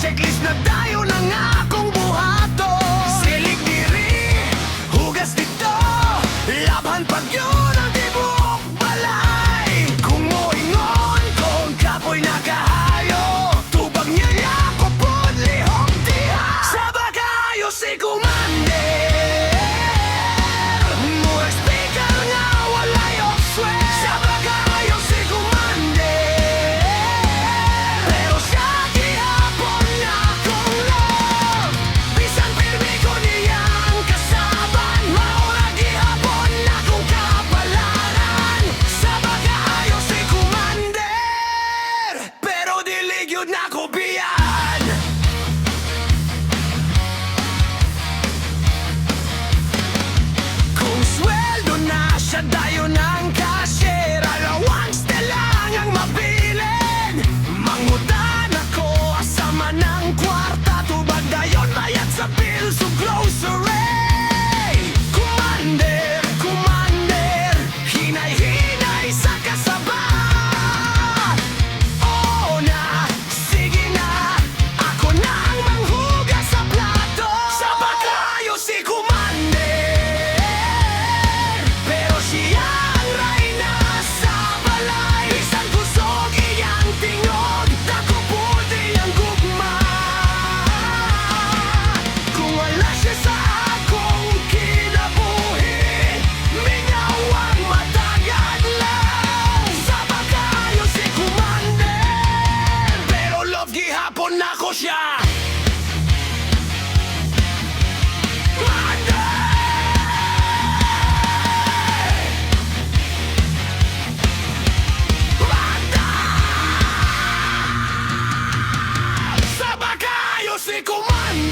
checklist na tayo ng akong buhato. Silig diri, hugas dito, laban pag yun ang tibok balay. Kung moingon, kung kapoy nakahayo, tubag niya ako po lihok diha. Sa bagayo si Commander, murag speaker nga walay off-sway. Sa bagayo si Commander, pero siya gihapon na kong love. Bisan pirmi ko niyang kasaban, maura gihapon na kong kapalaran. Sa bagayo si Commander, pero dili gyud na ko biyan. Kung sweldo na siya dayo ng cashier, allowance na lang ang mabilin. Mangutan ako asama ng kwarta, tubag dayon bayad sa bills o grocery. Commander, Commander, hinay-hinay sa kasabat. Oo na, sige na, ako na ang manghugas sa plato. Sa bagayo si Commander, pero siya ang reyna sa balay. Bisan kusog iyang tingog, dako puti ang gugma. Kung wala siya sa akong kinabuhi, mingaw ang matagad lang. Sa bagayo si Commander, pero love gihapon ako siya. Sa bagayo si Commander.